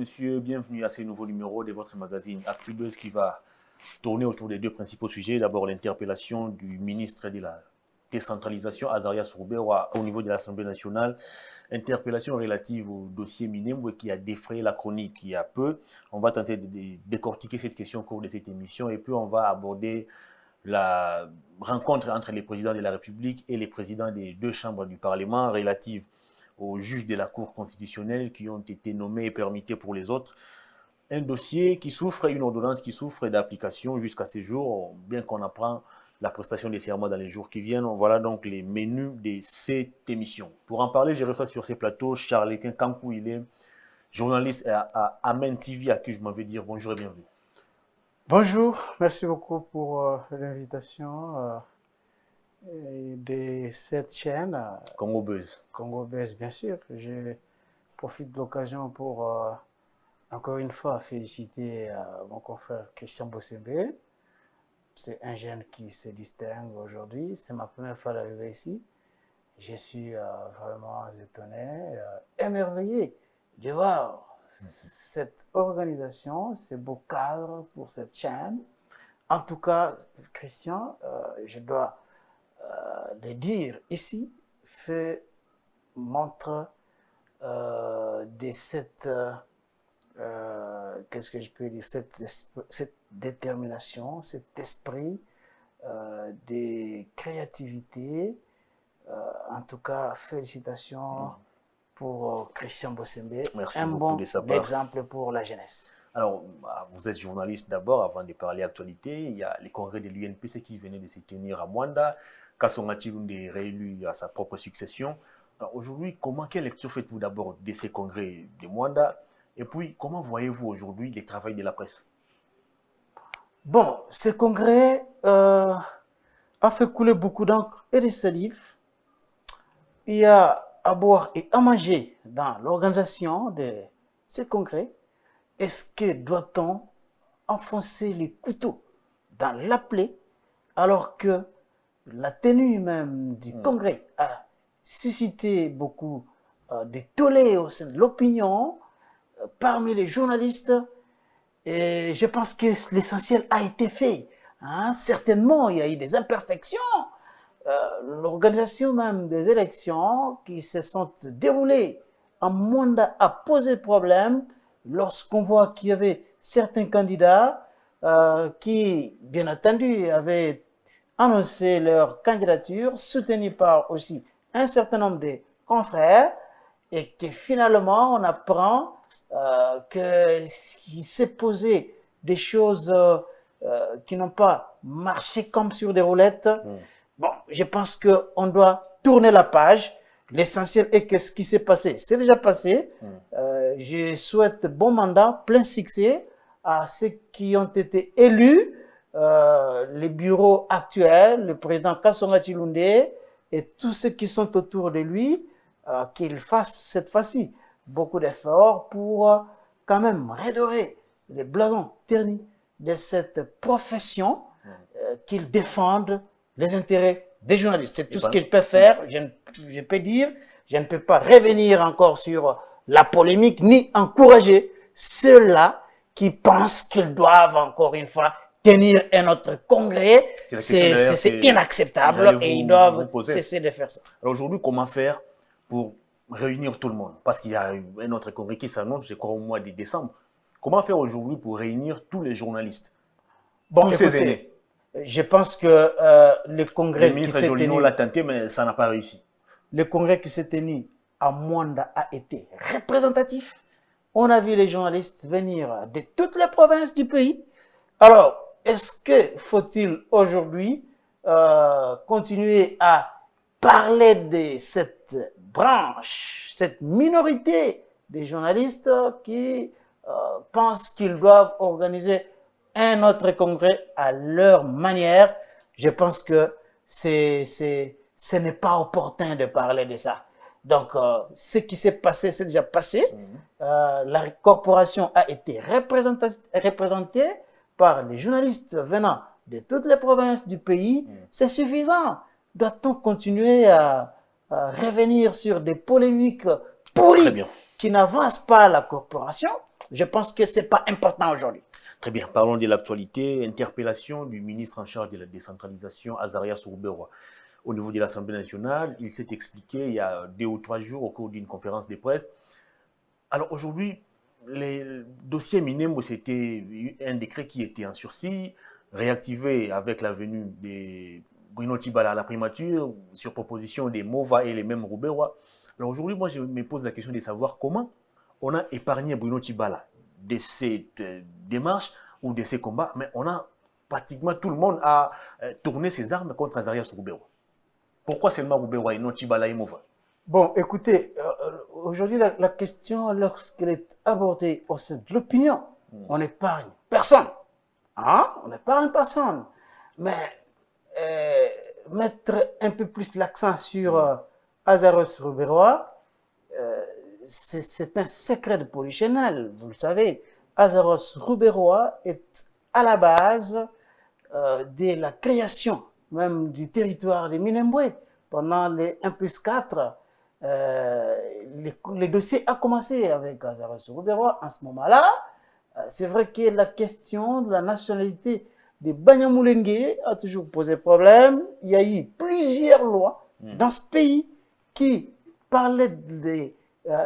messieurs, bienvenue à ce nouveau numéro de votre magazine ActuBuzz qui va tourner autour des deux principaux sujets. D'abord, l'interpellation du ministre de la décentralisation, Azarias Roubewa, au niveau de l'Assemblée nationale. Interpellation relative au dossier Minembwe qui a défrayé la chronique il y a peu. On va tenter de décortiquer cette question au cours de cette émission et puis on va aborder la rencontre entre les présidents de la République et les présidents des deux chambres du Parlement relative aux juges de la Cour constitutionnelle qui ont été nommés et permis pour les autres. Un dossier qui souffre, une ordonnance qui souffre d'application jusqu'à ce jour, bien qu'on apprend la prestation des serments dans les jours qui viennent. Voilà donc les menus de cette émission. Pour en parler, je reçois sur ces plateaux Charles-Étienne Kankou, il est journaliste à Amen TV, à qui je m'en vais dire bonjour et bienvenue. Bonjour, merci beaucoup pour l'invitation de cette chaîne. Congo Buzz. Congo Buzz, bien sûr. Je profite de l'occasion pour, encore une fois, féliciter mon confrère Christian Bossembe. C'est un jeune qui se distingue aujourd'hui. C'est ma première fois d'arriver ici. Je suis vraiment étonné, émerveillé de voir cette organisation, ce beau cadre pour cette chaîne. En tout cas, Christian, je dois le dire ici, montre de cette, qu'est-ce que je peux dire, cette détermination, cet esprit de créativité. En tout cas, félicitations pour Christian Bossembe. Merci un beaucoup bon de sa part. exemple pour la jeunesse. Alors, vous êtes journaliste d'abord, avant de parler actualité. Il y a les congrès de l'UNPC qui venaient de se tenir à Mwanda. Kasonga Chilunde est réélu à sa propre succession. Aujourd'hui, quelle lecture faites-vous d'abord de ces congrès de Mwanda? Et puis, comment voyez-vous aujourd'hui le travail de la presse? Bon, ce congrès a fait couler beaucoup d'encre et de salive. Il y a à boire et à manger dans l'organisation de ces congrès. Est-ce que doit-on enfoncer les couteaux dans la plaie alors que la tenue même du congrès a suscité beaucoup de tollé au sein de l'opinion parmi les journalistes? Et je pense que l'essentiel a été fait. Certainement, il y a eu des imperfections. L'organisation même des élections qui se sont déroulées en Mwanda a posé problème lorsqu'on voit qu'il y avait certains candidats qui, bien entendu, avaient annoncé leur candidature, soutenue par aussi un certain nombre de confrères, et que finalement on apprend qu'il s'est posé des choses qui n'ont pas marché comme sur des roulettes. Bon, je pense qu'on doit tourner la page. L'essentiel est que ce qui s'est passé, c'est déjà passé. Je souhaite bon mandat, plein succès à ceux qui ont été élus, les bureaux actuels, le président Kasonga Chilunde et tous ceux qui sont autour de lui, qu'ils fassent cette fois-ci beaucoup d'efforts pour quand même redorer les blasons ternis de cette profession, qu'ils défendent les intérêts des journalistes. C'est tout ce qu'ils peuvent faire. Je peux dire, je ne peux pas revenir encore sur la polémique ni encourager ceux-là qui pensent qu'ils doivent encore une fois tenir un autre congrès. C'est inacceptable et ils doivent cesser de faire ça. Alors aujourd'hui, comment faire pour réunir tout le monde? Parce qu'il y a un autre congrès qui s'annonce, je crois, au mois de décembre. Comment faire aujourd'hui pour réunir tous les journalistes, tous ces aînés? Je pense que le congrès qui s'est tenu, l'a tenté, mais ça n'a pas réussi. Le congrès qui s'est tenu à Mwanda a été représentatif. On a vu les journalistes venir de toutes les provinces du pays. Alors, est-ce que faut-il aujourd'hui continuer à parler de cette branche, cette minorité des journalistes qui pensent qu'ils doivent organiser un autre congrès à leur manière? Je pense que ce n'est pas opportun de parler de ça. Donc, ce qui s'est passé, c'est déjà passé. La corporation a été représentée par les journalistes venant de toutes les provinces du pays. C'est suffisant. Doit-on continuer à revenir sur des polémiques pourries qui n'avancent pas la corporation? je pense que ce n'est pas important aujourd'hui. Très bien, parlons de l'actualité. Interpellation du ministre en charge de la décentralisation, Azarias Ruberwa. Au niveau de l'Assemblée nationale, il s'est expliqué il y a 2 ou 3 jours au cours d'une conférence de presse. Alors aujourd'hui, les dossiers Minembwe, c'était un décret qui était en sursis, réactivé avec la venue de Bruno Tshibala à la primature, sur proposition des Mova et les mêmes Ruberwa. Alors aujourd'hui, moi, je me pose la question de savoir comment on a épargné Bruno Tshibala de cette démarche ou de ces combats, mais on a pratiquement tout le monde a tourné ses armes contre Azarias Ruberwa. Pourquoi seulement Ruberwa et non Tshibala et Mova? Bon, écoutez, aujourd'hui, la question, lorsqu'elle est abordée au sein de l'opinion, on n'épargne personne. Hein? On n'épargne personne. Mais mettre un peu plus l'accent sur Azarias Ruberwa, c'est un secret de polichinelle, vous le savez. Azarias Ruberwa est à la base de la création même du territoire de Minembwe. Pendant les 1+4, les dossiers ont commencé avec Azarias Ruberwa. En ce moment-là, c'est vrai que la question de la nationalité de Banyamulenge a toujours posé problème. Il y a eu plusieurs lois dans ce pays qui parlaient de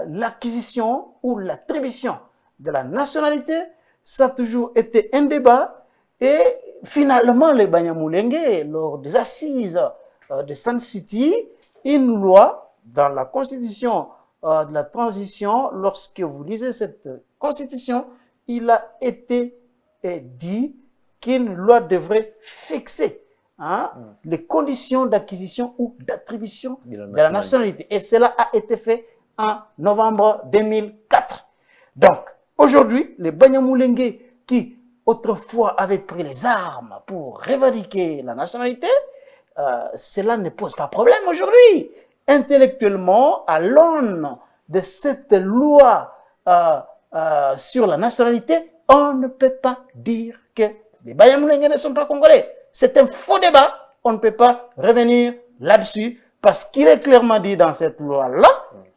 l'acquisition ou l'attribution de la nationalité. Ça a toujours été un débat. Et finalement, les Banyamulenge, lors des assises de Sun City, une loi dans la constitution de la transition, lorsque vous lisez cette constitution, il a été dit qu'une loi devrait fixer les conditions d'acquisition ou d'attribution de la nationalité. Et cela a été fait en novembre 2004. Donc, aujourd'hui, les Banyamulenge qui autrefois avaient pris les armes pour revendiquer la nationalité, cela ne pose pas problème aujourd'hui. Intellectuellement, à l'aune de cette loi sur la nationalité, on ne peut pas dire que les Banyamulenge ne sont pas congolais. C'est un faux débat. On ne peut pas revenir là-dessus parce qu'il est clairement dit dans cette loi-là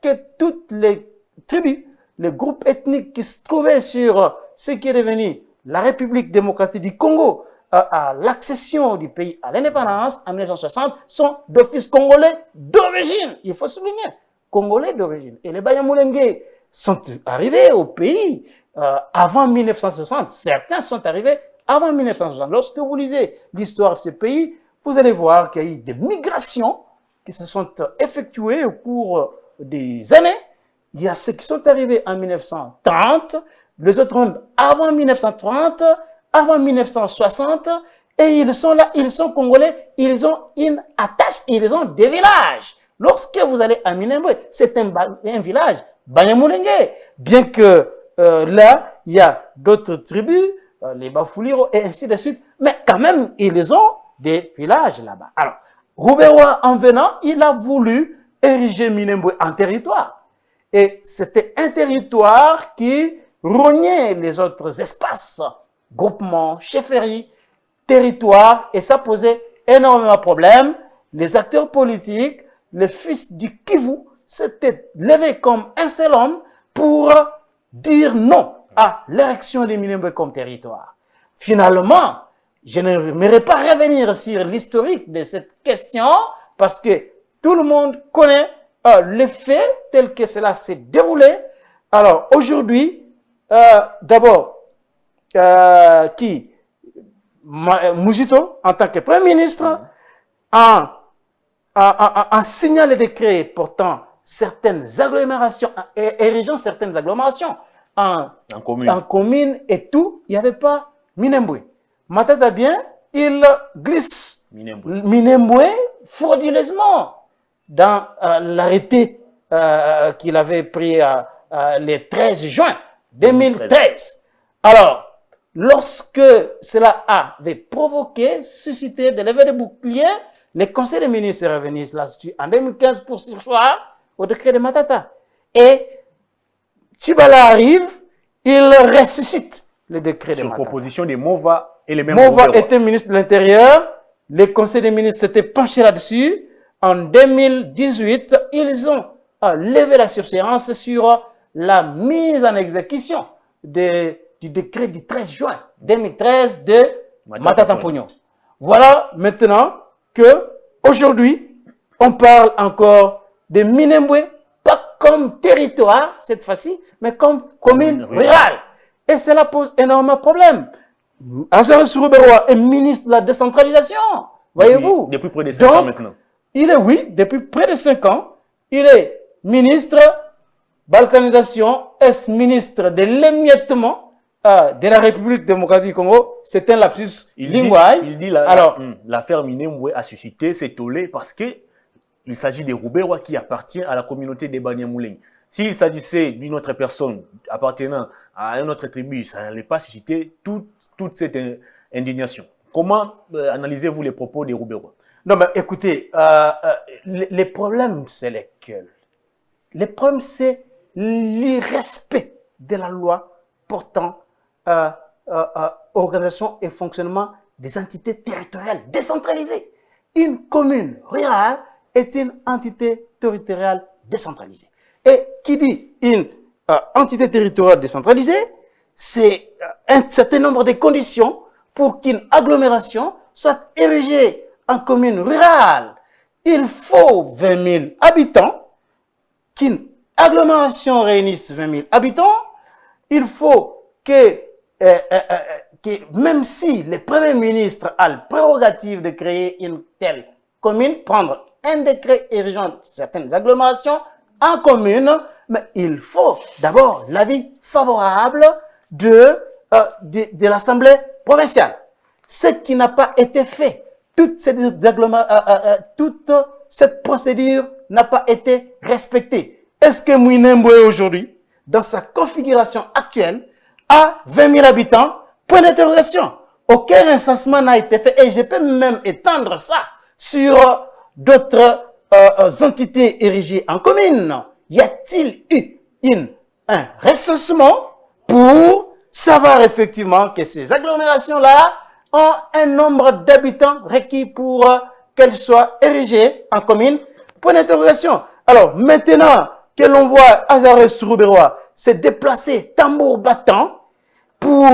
que toutes les tribus, les groupes ethniques qui se trouvaient sur ce qui est devenu la République démocratique du Congo à l'accession du pays à l'indépendance en 1960 sont d'office congolais d'origine. Il faut souligner, congolais d'origine. Et les Banyamulenge sont arrivés au pays avant 1960. Certains sont arrivés avant 1960. Lorsque vous lisez l'histoire de ces pays, vous allez voir qu'il y a eu des migrations qui se sont effectuées au cours des années. Il y a ceux qui sont arrivés en 1930, les autres même avant 1930, avant 1960, et ils sont là, ils sont congolais, ils ont une attache, ils ont des villages. Lorsque vous allez à Minembwe, c'est un village Banyamulenge, bien que là, il y a d'autres tribus, les Bafuliro et ainsi de suite, mais quand même, ils ont des villages là-bas. Alors, Ruberwa, en venant, il a voulu ériger Minembwe en territoire. Et c'était un territoire qui rognait les autres espaces, groupements, chefferies, territoires, et ça posait énormément de problèmes. Les acteurs politiques, les fils du Kivu, s'étaient levés comme un seul homme pour dire non à l'érection de Minembwe comme territoire. Finalement, je n'aimerais pas revenir sur l'historique de cette question parce que tout le monde connaît les faits tels que cela s'est déroulé. Alors aujourd'hui, d'abord, Mujito, en tant que Premier ministre, en signant le décret portant certaines agglomérations, érigeant certaines agglomérations en commune et tout, il n'y avait pas Minembwe. Matata bien, il glisse Minembwe frauduleusement dans l'arrêté qu'il avait pris le 13 juin 2013. Alors, lorsque cela avait provoqué, suscité des levées de boucliers, le Conseil des ministres est revenu là-dessus en 2015 pour surseoir au décret de Matata. Et Tshibala arrive, il ressuscite le décret de Matata. Sur proposition des Mova et les mêmes Mova était ministre de l'Intérieur, le Conseil des ministres s'était penché là-dessus. En 2018, ils ont levé la surséance sur la mise en exécution du décret du 13 juin 2013 de Matata Pognon. Voilà maintenant que aujourd'hui, on parle encore de Minembwe, pas comme territoire cette fois-ci, mais comme commune rurale. Et cela pose énormément de problèmes. Azare Sourouberoa est ministre de la décentralisation, voyez-vous. Depuis près de 5 ans maintenant. Il est, oui, depuis près de 5 ans, il est ministre balkanisation, ex-ministre de l'émiettement de la République démocratique du Congo. C'est un lapsus lingual. Il dit l'affaire Minembwe a suscité ses tollés parce qu'il s'agit des Rouberois qui appartient à la communauté des Banyamuleng. S'il s'agissait d'une autre personne appartenant à une autre tribu, ça n'allait pas susciter toute cette indignation. Comment analysez-vous les propos des Rouberois? Non, mais écoutez, les problèmes, c'est lesquels? Les problèmes, c'est l'irrespect de la loi portant organisation et fonctionnement des entités territoriales décentralisées. Une commune rurale est une entité territoriale décentralisée. Et qui dit une entité territoriale décentralisée, c'est un certain nombre de conditions pour qu'une agglomération soit érigée en commune rurale. Il faut 20 000 habitants, qu'une agglomération réunisse 20 000 habitants. Il faut que même si le Premier ministre a la prérogative de créer une telle commune, prendre un décret érigeant certaines agglomérations en commune, mais il faut d'abord l'avis favorable de l'Assemblée provinciale. Ce qui n'a pas été fait, toute cette procédure n'a pas été respectée. Est-ce que Minembwe aujourd'hui, dans sa configuration actuelle, a 20 000 habitants? Point d'interrogation. Aucun recensement n'a été fait et je peux même étendre ça sur d'autres entités érigées en commune. Y a-t-il eu un recensement pour savoir effectivement que ces agglomérations-là ont un nombre d'habitants requis pour qu'elles soient érigées en commune? Point d'interrogation. Alors, maintenant que l'on voit Azare Sourouberoa se déplacer tambour battant pour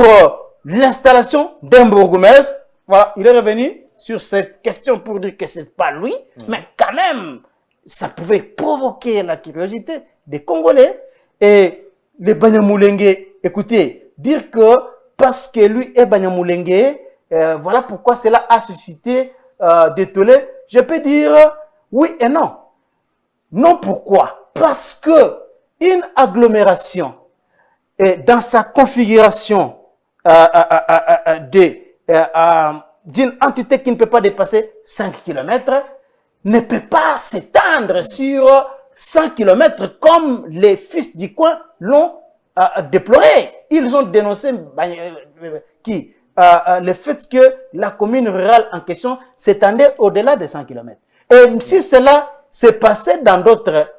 l'installation d'un bourgmestre, voilà, il est revenu sur cette question pour dire que ce n'est pas lui, mais quand même, ça pouvait provoquer la curiosité des Congolais. Et les Banyamulenge, écoutez, dire que parce que lui est Banyamulenge, voilà pourquoi cela a suscité des tollés, je peux dire oui et non. Non, pourquoi? Parce que une agglomération, dans sa configuration d'une entité qui ne peut pas dépasser 5 km, ne peut pas s'étendre sur 100 km comme les fils du coin l'ont déploré. Ils ont dénoncé le fait que la commune rurale en question s'étendait au-delà de 100 km. Et si cela s'est passé dans d'autres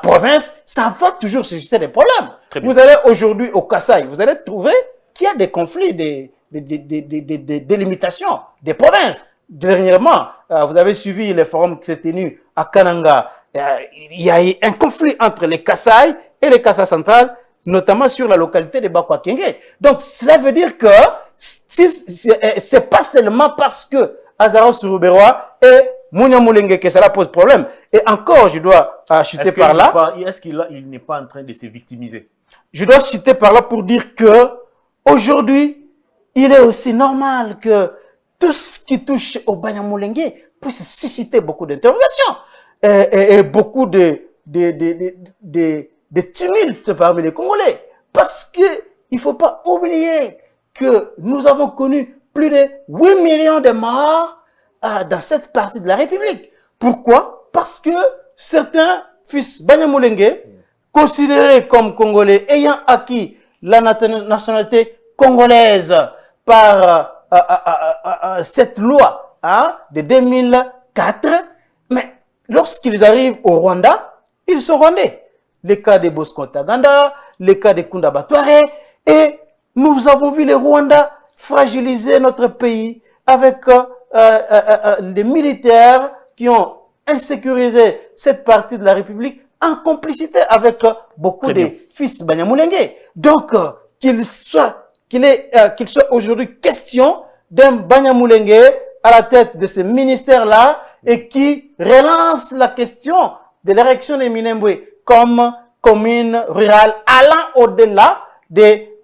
provinces, ça va toujours susciter des problèmes. Vous allez aujourd'hui au Kasaï, vous allez trouver qu'il y a des conflits, des limitations des provinces. Dernièrement, vous avez suivi le forum qui s'est tenu à Kananga. Il y a eu un conflit entre les Kasaï et les Kasaï centrales, notamment sur la localité de Bakwakenge. Donc, cela veut dire que c'est pas seulement parce que Azare Sourouberoa et Munyamulenge que cela pose problème. Et encore, je dois chuter par là. Est-ce qu'il n'est pas en train de se victimiser? Je dois chuter par là pour dire que aujourd'hui, il est aussi normal que tout ce qui touche au Banyamulenge puisse susciter beaucoup d'interrogations et beaucoup de tumultes parmi les Congolais. Parce qu'il ne faut pas oublier que nous avons connu plus de 8 millions de morts dans cette partie de la République. Pourquoi? Parce que certains fils Banyamulenge, considérés comme Congolais, ayant acquis la nationalité congolaise par cette loi de 2004, mais lorsqu'ils arrivent au Rwanda, ils sont rwandais. Les cas de Bosco Ntaganda, les cas de Kunda Batware, et nous avons vu les Rwandais fragiliser notre pays avec des militaires qui ont insécurisé cette partie de la République en complicité avec beaucoup de fils Banyamulenge. Donc, qu'il soit aujourd'hui question d'un Banyamulenge à la tête de ce ministère-là et qui relance la question de l'érection de Minembwe comme commune rurale allant au-delà des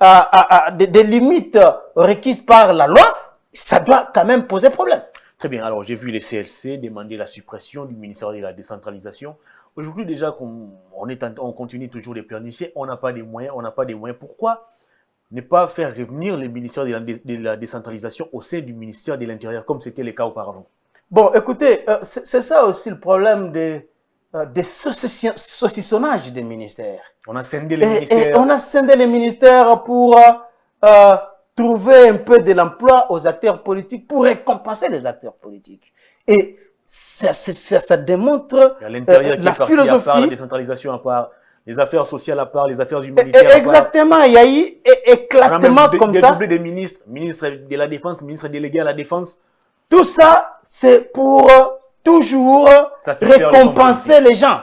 limites requises par la loi, ça doit quand même poser problème. Très bien. Alors, j'ai vu les CLC demander la suppression du ministère de la décentralisation. Aujourd'hui, déjà, on continue toujours de planifier, on n'a pas des moyens, Pourquoi ne pas faire revenir les ministères de la décentralisation au sein du ministère de l'Intérieur, comme c'était le cas auparavant? Bon, écoutez, c'est ça aussi le problème des saucissonnages des ministères. On a scindé les ministères. Et on a scindé les ministères pour trouver un peu de l'emploi aux acteurs politiques, pour récompenser les acteurs politiques. Et ça démontre la philosophie. À part la décentralisation, à part les affaires sociales, à part les affaires humanitaires. Exactement, il y a eu éclatement comme ça. Des ministres, ministre de la Défense, ministre délégué à la Défense. Tout ça, c'est pour toujours récompenser les gens.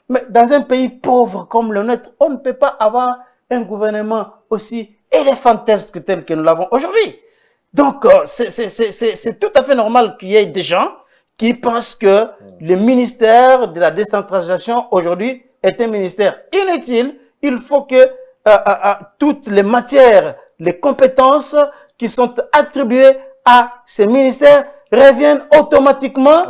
Mais dans un pays pauvre comme le nôtre, on ne peut pas avoir un gouvernement aussi éléphantesque tel que nous l'avons aujourd'hui. Donc, c'est tout à fait normal qu'il y ait des gens qui pensent que le ministère de la décentralisation aujourd'hui est un ministère inutile. Il faut que toutes les matières, les compétences qui sont attribuées à ces ministères reviennent automatiquement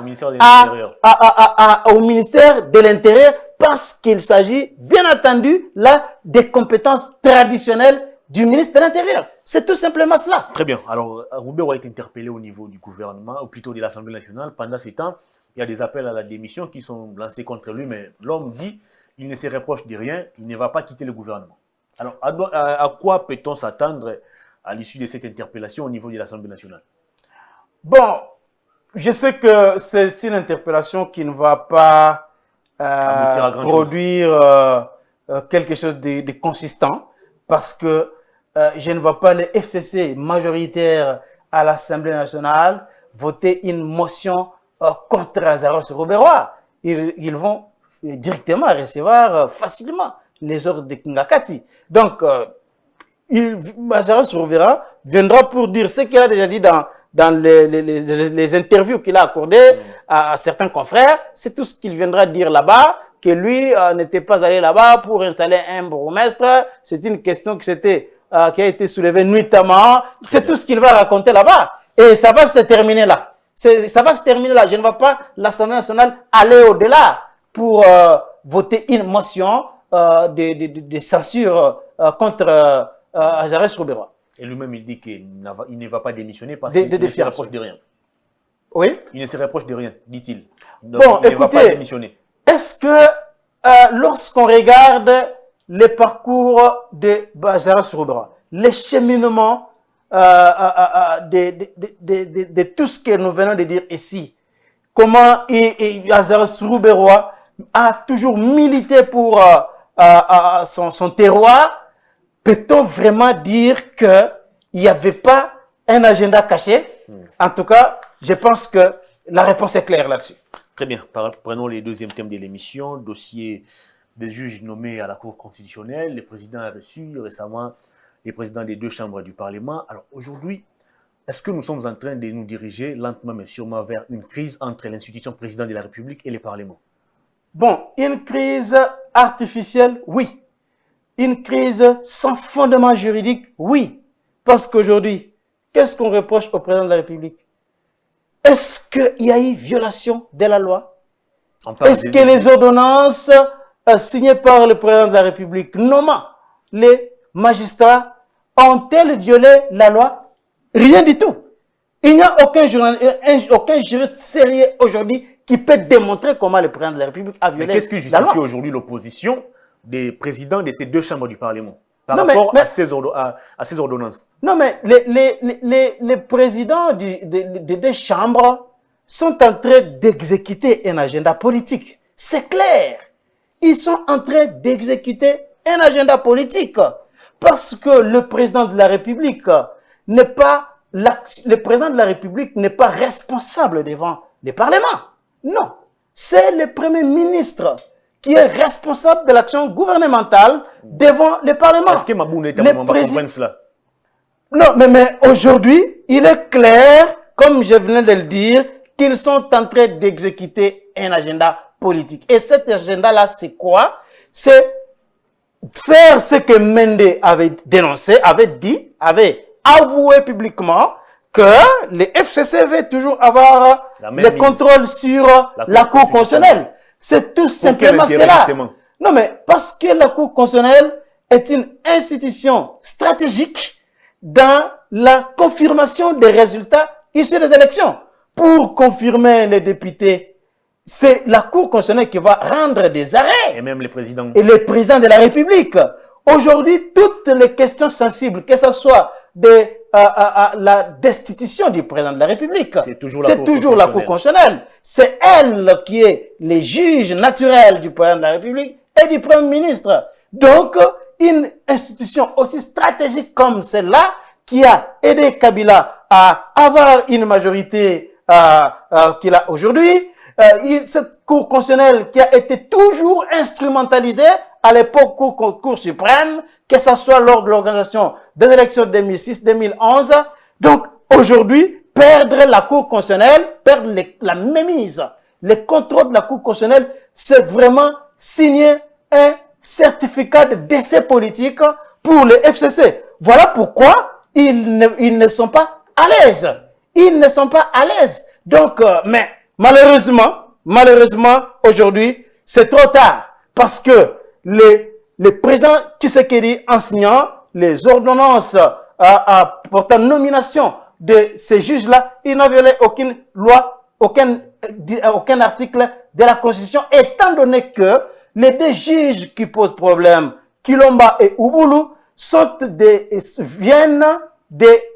au ministère de l'Intérieur, parce qu'il s'agit, bien entendu, là, des compétences traditionnelles du ministre de l'Intérieur. C'est tout simplement cela. Très bien. Alors, Roubero a été interpellé au niveau du gouvernement, ou plutôt de l'Assemblée nationale. Pendant ces temps, il y a des appels à la démission qui sont lancés contre lui, mais l'homme dit qu'il ne se reproche de rien, il ne va pas quitter le gouvernement. Alors, à quoi peut-on s'attendre à l'issue de cette interpellation au niveau de l'Assemblée nationale? Bon, je sais que c'est une interpellation qui ne va pas produire quelque chose de consistant, parce que je ne vois pas les FCC majoritaires à l'Assemblée nationale voter une motion contre Lazarus Roubero. Ils vont directement recevoir facilement les ordres de Kingakati. Donc, Lazarus Roubero viendra pour dire ce qu'il a déjà dit dans les interviews qu'il a accordées à certains confrères. C'est tout ce qu'il viendra dire là-bas, que lui n'était pas allé là-bas pour installer un bourgmestre. C'est une question qui a été soulevée nuitamment. C'est tout ce qu'il va raconter là-bas. Et ça va se terminer là. Ça va se terminer là. Je ne vois pas l'Assemblée nationale aller au-delà pour voter une motion de censure contre Lazarus Roubero. Et lui-même, il dit qu'il ne va pas démissionner parce qu'il ne se reproche de rien. Oui. Il ne se reproche de rien, dit-il. Bon, il ne va pas démissionner. Est-ce que lorsqu'on regarde les parcours de Lazarus Roubero, les cheminements de tout ce que nous venons de dire ici, comment Lazarus Roubero a toujours milité pour son terroir, peut-on vraiment dire qu'il n'y avait pas un agenda caché? En tout cas, je pense que la réponse est claire là-dessus. Très bien. Prenons les deuxième thème de l'émission. Dossier des juges nommés à la Cour constitutionnelle. Le président a reçu récemment les présidents des deux chambres du Parlement. Alors aujourd'hui, est-ce que nous sommes en train de nous diriger lentement mais sûrement vers une crise entre l'institution président de la République et le Parlement? Bon, une crise artificielle, oui. Une crise sans fondement juridique, oui. Parce qu'aujourd'hui, qu'est-ce qu'on reproche au président de la République? Est-ce qu'il y a eu violation de la loi? Est-ce que les ordonnances signées par le président de la République nommant les magistrats ont-elles violé la loi? Rien du tout. Il n'y a aucun juriste sérieux aujourd'hui qui peut démontrer comment le président de la République a violé la loi. Mais qu'est-ce qui justifie aujourd'hui l'opposition des présidents de ces deux chambres du Parlement par rapport à ces ordonnances? Non, mais les présidents des deux chambres sont en train d'exécuter un agenda politique. C'est clair. Ils sont en train d'exécuter un agenda politique. Parce que le président de la République n'est pas responsable devant le Parlement. Non. C'est le Premier ministre qui est responsable de l'action gouvernementale devant le Parlement. Est-ce que Mabou n'est pas comprendre cela? Non, mais aujourd'hui, il est clair, comme je venais de le dire, qu'ils sont en train d'exécuter un agenda politique. Et cet agenda-là, c'est quoi? C'est faire ce que Mende avait dénoncé, avait avoué publiquement que les FCC veulent toujours avoir le contrôle sur la Cour constitutionnelle. C'est tout simplement cela. Non, mais parce que la Cour constitutionnelle est une institution stratégique dans la confirmation des résultats issus des élections. Pour confirmer les députés, c'est la Cour constitutionnelle qui va rendre des arrêts. Et même les présidents. Et les présidents de la République. Aujourd'hui, toutes les questions sensibles, que ce soit la destitution du président de la République, c'est toujours la Cour constitutionnelle. C'est elle qui est le juge naturel du président de la République et du Premier ministre. Donc, une institution aussi stratégique comme celle-là, qui a aidé Kabila à avoir une majorité qu'il a aujourd'hui, cette Cour constitutionnelle qui a été toujours instrumentalisée à l'époque Cour suprême, que ce soit lors de l'organisation des élections 2006-2011. Donc, aujourd'hui, perdre la Cour constitutionnelle, perdre la mainmise, le contrôle de la Cour constitutionnelle, c'est vraiment signer un certificat de décès politique pour les FCC. Voilà pourquoi ils ne sont pas à l'aise. Ils ne sont pas à l'aise. Donc, mais malheureusement, aujourd'hui, c'est trop tard. Parce que le président Tshisekedi, en signant les ordonnances portant nomination de ces juges-là, il n'a violé aucune loi, aucun article de la Constitution, étant donné que les deux juges qui posent problème, Kilomba et Ubulu, viennent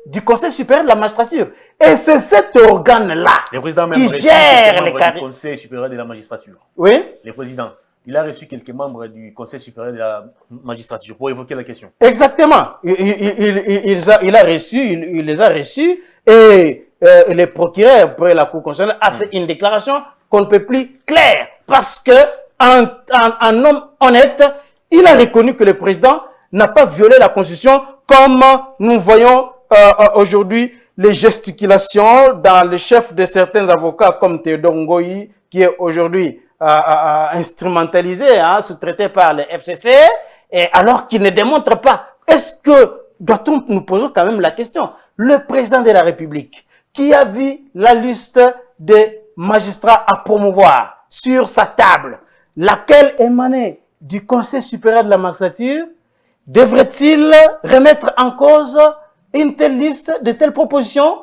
du Conseil supérieur de la magistrature. Et c'est cet organe-là qui gère les carrières. Du Conseil supérieur de la magistrature. Oui. Le président, il a reçu quelques membres du Conseil supérieur de la magistrature pour évoquer la question. Exactement. Il les a reçus et le procureur pour la Cour constitutionnelle a fait une déclaration qu'on ne peut plus claire parce que un homme honnête, il a reconnu que le président n'a pas violé la Constitution comme nous voyons aujourd'hui les gesticulations dans le chef de certains avocats comme Théodore Ngoyi, qui est aujourd'hui instrumentalisé, sous-traité par les FCC, et alors qu'il ne démontre pas. Est-ce que, doit-on nous poser quand même la question, le président de la République, qui a vu la liste des magistrats à promouvoir sur sa table, laquelle émanait du Conseil supérieur de la magistrature, devrait-il remettre en cause une telle liste, de telles propositions?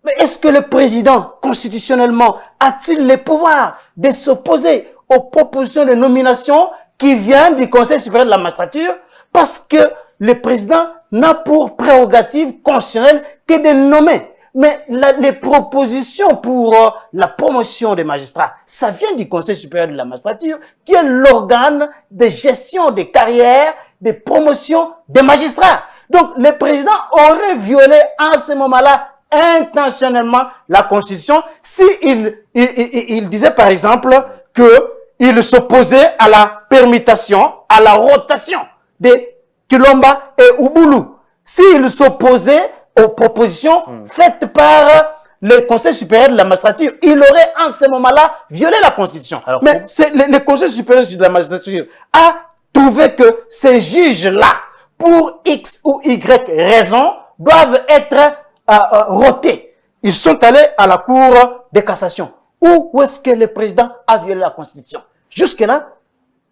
Mais est-ce que le président, constitutionnellement, a-t-il le pouvoir de s'opposer aux propositions de nomination qui viennent du Conseil supérieur de la magistrature? Parce que le président n'a pour prérogative constitutionnelle que de nommer. Mais les propositions pour la promotion des magistrats, ça vient du Conseil supérieur de la magistrature, qui est l'organe de gestion des carrières, des promotions des magistrats. Donc, le président aurait violé en ce moment-là intentionnellement la Constitution s'il il disait par exemple qu'il s'opposait à la permutation, à la rotation de Kilomba et Ubulu. S'il s'opposait aux propositions faites par le Conseil supérieur de la magistrature, il aurait en ce moment-là violé la Constitution. Alors, mais le Conseil supérieur de la magistrature a trouvé que ces juges-là, pour X ou Y raison, doivent être rotés. Ils sont allés à la Cour de cassation. Où est-ce que le président a violé la Constitution? Jusque-là,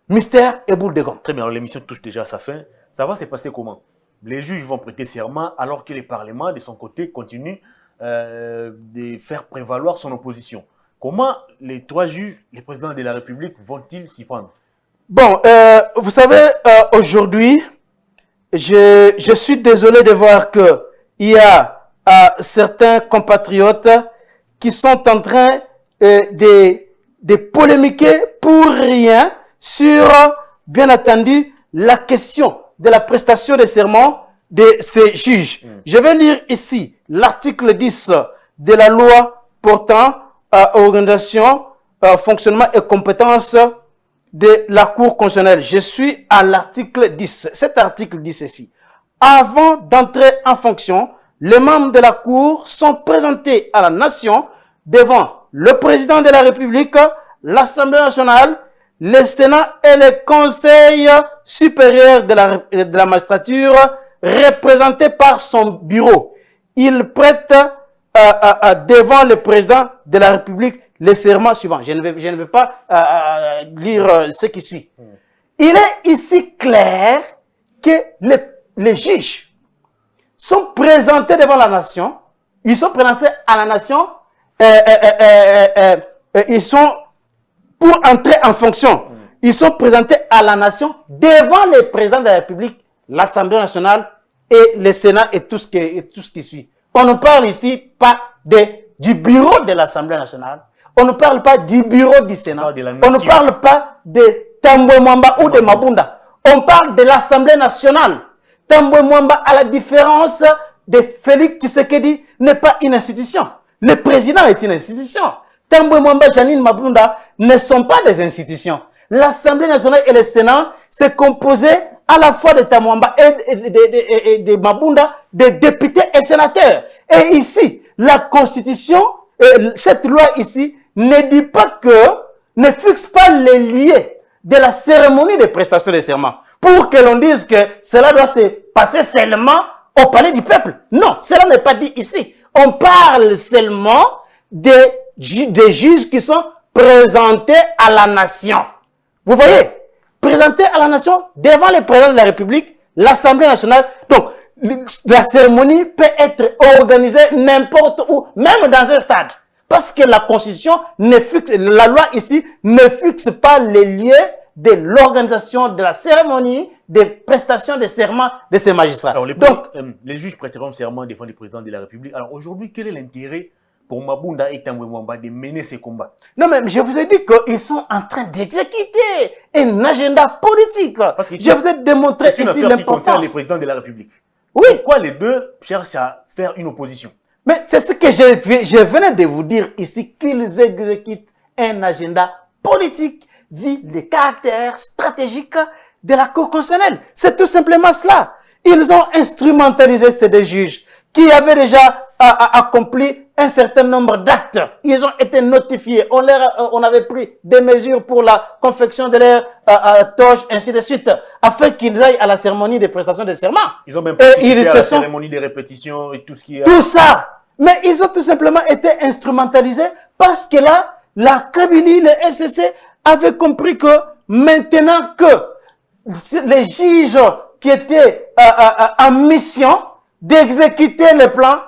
mystère et boule de gomme. Très bien, l'émission touche déjà à sa fin. Ça va se passer comment? Les juges vont prêter serment alors que le Parlement, de son côté, continue de faire prévaloir son opposition. Comment les trois juges, les présidents de la République, vont-ils s'y prendre? Bon, vous savez, aujourd'hui, je suis désolé de voir qu'il y a certains compatriotes qui sont en train de polémiquer pour rien sur, bien entendu, la question de la prestation de serment de ces juges. Je vais lire ici l'article 10 de la loi portant organisation, fonctionnement et compétences de la Cour constitutionnelle. Je suis à l'article 10. Cet article dit ceci. Avant d'entrer en fonction, les membres de la Cour sont présentés à la nation devant le président de la République, l'Assemblée nationale, le Sénat et le Conseil supérieur de la magistrature, représenté par son bureau. Il prête devant le président de la République les serments suivants. Je ne vais pas lire ce qui suit. Il est ici clair que les juges sont présentés devant la nation. Ils sont présentés à la nation. Ils sont, pour entrer en fonction, ils sont présentés à la nation devant le président de la République, l'Assemblée nationale et le Sénat et tout ce qui suit. On ne parle ici pas du bureau de l'Assemblée nationale. On ne parle pas du bureau du Sénat. On ne parle pas de Tambwe Mwamba ou de Mabunda. On parle de l'Assemblée nationale. Tambwe Mwamba, à la différence de Félix Tshisekedi, n'est pas une institution. Le président est une institution. Tambwe Mwamba, Janine Mabunda ne sont pas des institutions. L'Assemblée nationale et le Sénat, c'est composé à la fois de Tambwe et de Mabunda, de députés et sénateurs. Et ici, la Constitution, cette loi ici, ne dit pas ne fixe pas les lieux de la cérémonie de prestation de serment pour que l'on dise que cela doit se passer seulement au palais du peuple. Non, cela n'est pas dit ici. On parle seulement des juges qui sont présentés à la nation. Vous voyez, présentés à la nation devant le président de la République, l'Assemblée nationale. Donc, la cérémonie peut être organisée n'importe où, même dans un stade. Parce que la Constitution la loi ici ne fixe pas les lieux de l'organisation de la cérémonie des prestations de serment de ces magistrats. Alors, les juges prêteront serment devant le président de la République. Alors aujourd'hui, quel est l'intérêt pour Mabunda et Tambwe Mwamba de mener ces combats? Non, mais je vous ai dit qu'ils sont en train d'exécuter un agenda politique. Je vous ai démontré ici l'importance. Qui concerne le président de la République. Oui. Pourquoi les deux cherchent à faire une opposition? Mais c'est ce que je venais de vous dire ici, qu'ils exécutent un agenda politique vu le caractère stratégique de la Cour constitutionnelle. C'est tout simplement cela. Ils ont instrumentalisé ces deux juges qui avaient déjà accompli un certain nombre d'actes. Ils ont été notifiés. On avait pris des mesures pour la confection de leur toge, ainsi de suite, afin qu'ils aillent à la cérémonie de prestation de serment. Ils ont même participé à la cérémonie de répétition et tout ce qui est... Tout ça. Mais ils ont tout simplement été instrumentalisés parce que là, la Kabylie, le FCC, avait compris que maintenant que les juges qui étaient en mission d'exécuter le plan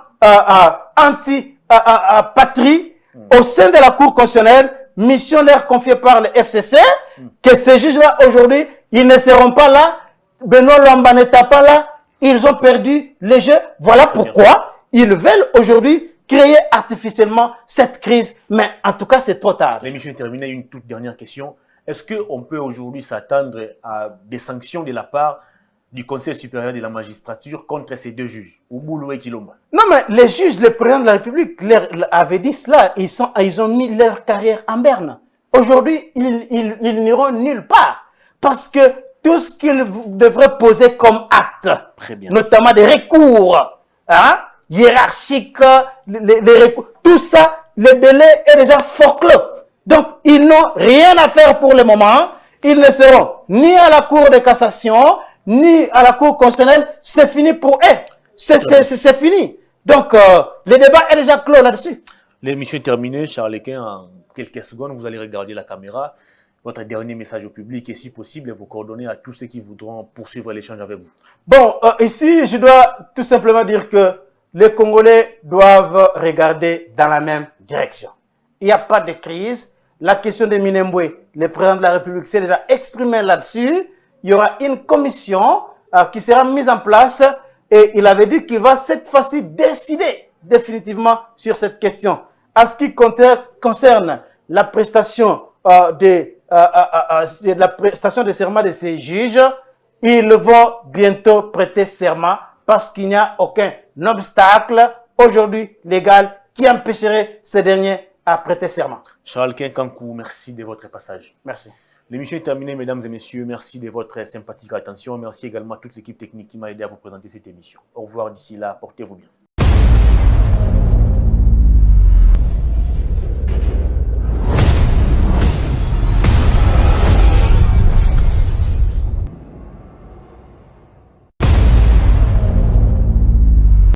anti-patrie au sein de la Cour constitutionnelle, mission leur confiée par le FCC, que ces juges-là, aujourd'hui, ils ne seront pas là, Benoît Lamba n'est pas là, ils ont perdu le jeu. Voilà pourquoi ils veulent aujourd'hui créer artificiellement cette crise, mais en tout cas, c'est trop tard. L'émission est terminée. Une toute dernière question. Est-ce qu'on peut aujourd'hui s'attendre à des sanctions de la part du Conseil supérieur de la magistrature contre ces deux juges, Ouboulou et Kilomba? Non, mais les juges, le président de la République avait dit cela. Ils ont mis leur carrière en berne. Aujourd'hui, ils n'iront nulle part. Parce que tout ce qu'ils devraient poser comme acte, notamment des recours hiérarchiques, les recours, tout ça, le délai est déjà forclos. Donc, ils n'ont rien à faire pour le moment. Ils ne seront ni à la Cour de cassation, ni à la Cour constitutionnelle. C'est fini pour eux. C'est fini. Donc, le débat est déjà clos là-dessus. L'émission est terminée. Charles Equin, en quelques secondes, vous allez regarder la caméra. Votre dernier message au public et si possible, vos coordonnées à tous ceux qui voudront poursuivre l'échange avec vous. Bon, ici, je dois tout simplement dire que les Congolais doivent regarder dans la même direction. Il n'y a pas de crise. La question de Minembwe, le président de la République s'est déjà exprimé là-dessus. Il y aura une commission qui sera mise en place et il avait dit qu'il va cette fois-ci décider définitivement sur cette question. À ce qui concerne la prestation la prestation de serment de ces juges, ils vont bientôt prêter serment parce qu'il n'y a aucun obstacle aujourd'hui légal qui empêcherait ces derniers a prêté serment. Charles Kinkankou, merci de votre passage. Merci. L'émission est terminée, mesdames et messieurs. Merci de votre sympathique attention. Merci également à toute l'équipe technique qui m'a aidé à vous présenter cette émission. Au revoir d'ici là, portez-vous bien.